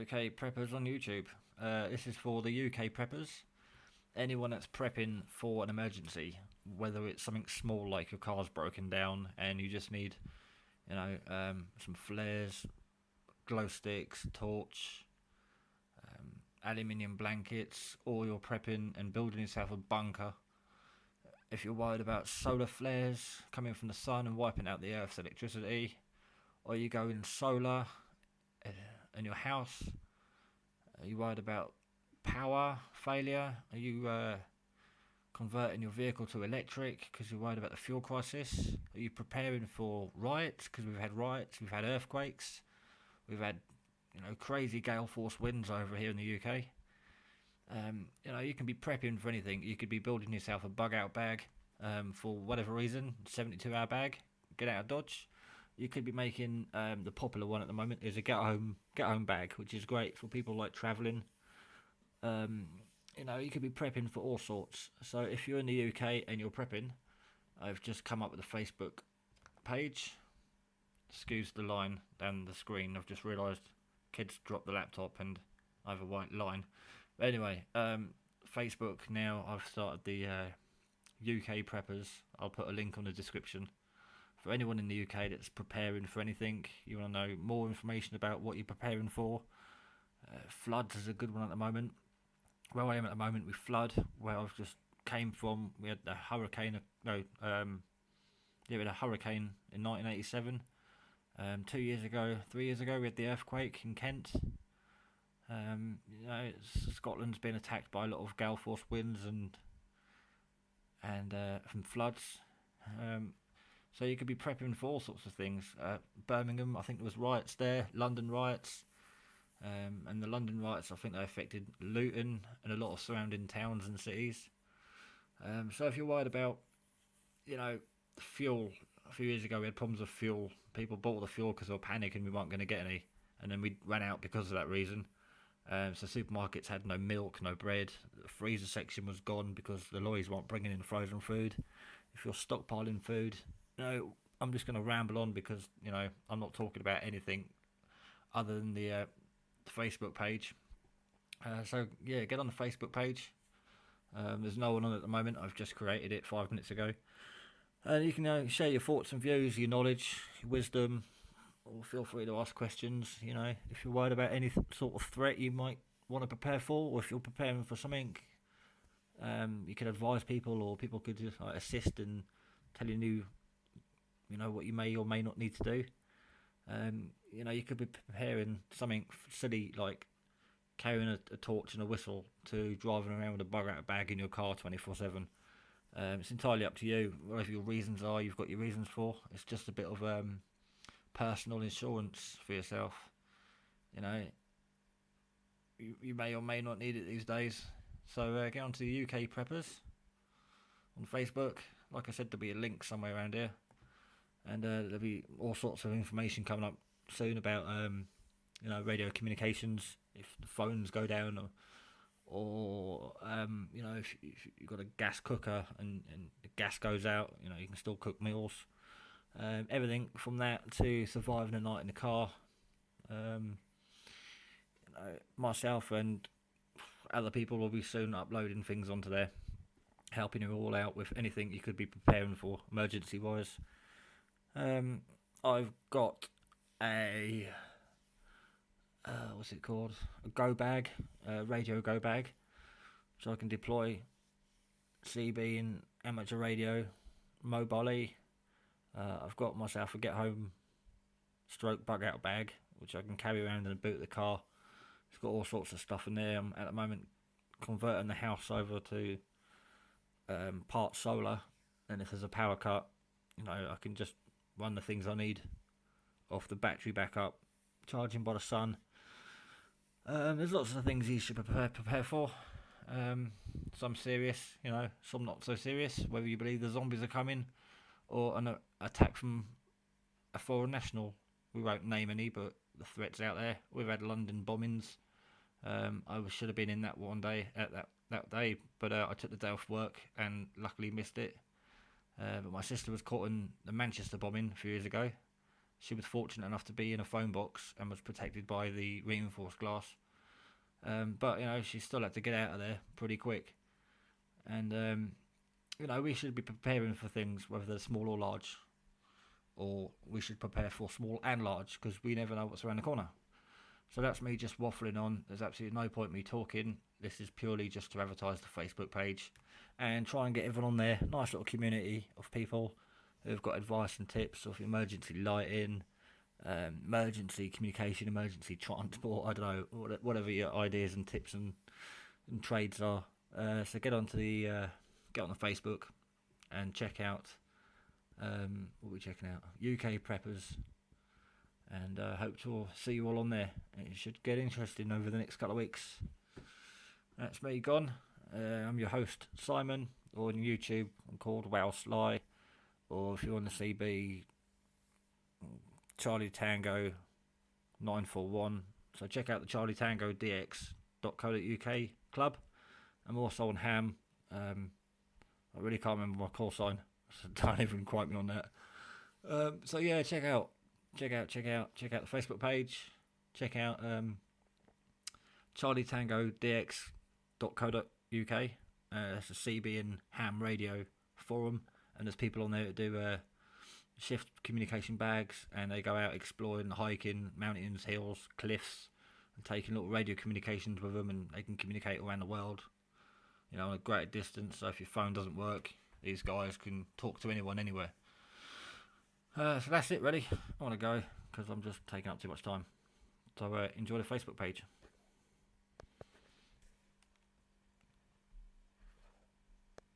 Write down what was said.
Okay, preppers on YouTube. This is for the UK preppers. Anyone that's prepping for an emergency, whether it's something small like your car's broken down and you just need, some flares, glow sticks, torch, aluminium blankets, or you're prepping and building yourself a bunker. If you're worried about solar flares coming from the sun and wiping out the Earth's electricity, or you go in solar uh, in your house, are you worried about power failure? Are you converting your vehicle to electric because you're worried about the fuel crisis? Are you preparing for riots? Because we've had riots, we've had earthquakes, we've had crazy gale force winds over here in the UK. You can be prepping for anything. You could be building yourself a bug out bag for whatever reason, 72-hour bag, get out of Dodge. You could be making the popular one at the moment is a get home bag, which is great for people like travelling. You could be prepping for all sorts. So if you're in the UK and you're prepping, I've just come up with a Facebook page. Excuse the line down the screen. I've just realised kids dropped the laptop and I have a white line. But anyway, Facebook now. I've started the UK preppers. I'll put a link on the description. For anyone in the UK that's preparing for anything, you want to know more information about what you're preparing for. Floods is a good one at the moment. Where I am at the moment with flood, where I've just came from, we had the hurricane. We had a hurricane in 1987. 2 years ago, 3 years ago, we had the earthquake in Kent. Scotland's been attacked by a lot of gale force winds and from floods. So you could be prepping for all sorts of things. Birmingham, I think there was riots there. London riots. And the London riots, I think they affected Luton and a lot of surrounding towns and cities. So if you're worried about, fuel, a few years ago we had problems with fuel. People bought the fuel because they were panicking we weren't going to get any, and then we ran out because of that reason. So supermarkets had no milk, no bread. The freezer section was gone because the lorries weren't bringing in frozen food. If you're stockpiling food, I'm just going to ramble on because I'm not talking about anything other than the Facebook page. So yeah, get on the Facebook page. There's no one on it at the moment. I've just created it 5 minutes ago. And you can share your thoughts and views, your knowledge, your wisdom, or feel free to ask questions. If you're worried about any sort of threat you might want to prepare for, or if you're preparing for something, you can advise people, or people could just assist in telling you, what you may or may not need to do. You could be preparing something silly like carrying a torch and a whistle to driving around with a bug out bag in your car 24/7. It's entirely up to you. Whatever your reasons are, you've got your reasons for. It's just a bit of personal insurance for yourself. You may or may not need it these days. So get onto the UK Preppers on Facebook. Like I said, there'll be a link somewhere around here. And there'll be all sorts of information coming up soon about radio communications if the phones go down, or if you've got a gas cooker and the gas goes out, you can still cook meals. Everything from that to surviving the night in the car. Myself and other people will be soon uploading things onto there, helping you all out with anything you could be preparing for emergency wise. I've got a what's it called? A go bag, radio go bag, so I can deploy CB and amateur radio, mobile E. I've got myself a get home stroke bug out bag, which I can carry around in the boot of the car. It's got all sorts of stuff in there. I'm at the moment converting the house over to part solar, and if there's a power cut, I can just run the things I need off the battery backup, charging by the sun. There's lots of things you should prepare for. Some serious, some not so serious. Whether you believe the zombies are coming or an attack from a foreign national. We won't name any, but the threat's out there. We've had London bombings. I should have been in that one day at that day, but I took the day off work and luckily missed it. But my sister was caught in the Manchester bombing a few years ago, She was fortunate enough to be in a phone box and was protected by the reinforced glass. But she still had to get out of there pretty quick. And we should be preparing for things, whether they're small or large, or we should prepare for small and large because we never know what's around the corner. So that's me just waffling on. There's absolutely no point me talking. This is purely just to advertise the Facebook page and try and get everyone on there. Nice little community of people who've got advice and tips of emergency lighting, emergency communication, emergency transport. I don't know, whatever your ideas and tips and trades are. So get on the Facebook and check out what are we checking out? UK Preppers, and hope to see you all on there. It should get interesting over the next couple of weeks. That's me gone. I'm your host Simon, or on YouTube I'm called Wow Sly, or if you're on the CB, Charlie Tango 941. So check out the Charlie Tango DX.co.uk club. I'm also on Ham. I really can't remember my call sign, so don't even quote me on that. So yeah, check out the Facebook page. Check out Charlie Tango DX.co.uk. That's a CB and Ham radio forum, and there's people on there that do shift communication bags, and they go out exploring, hiking mountains, hills, cliffs, and taking little radio communications with them, and they can communicate around the world. On a great distance, so if your phone doesn't work, these guys can talk to anyone anywhere. So that's it really. I want to go because I'm just taking up too much time. So enjoy the Facebook page.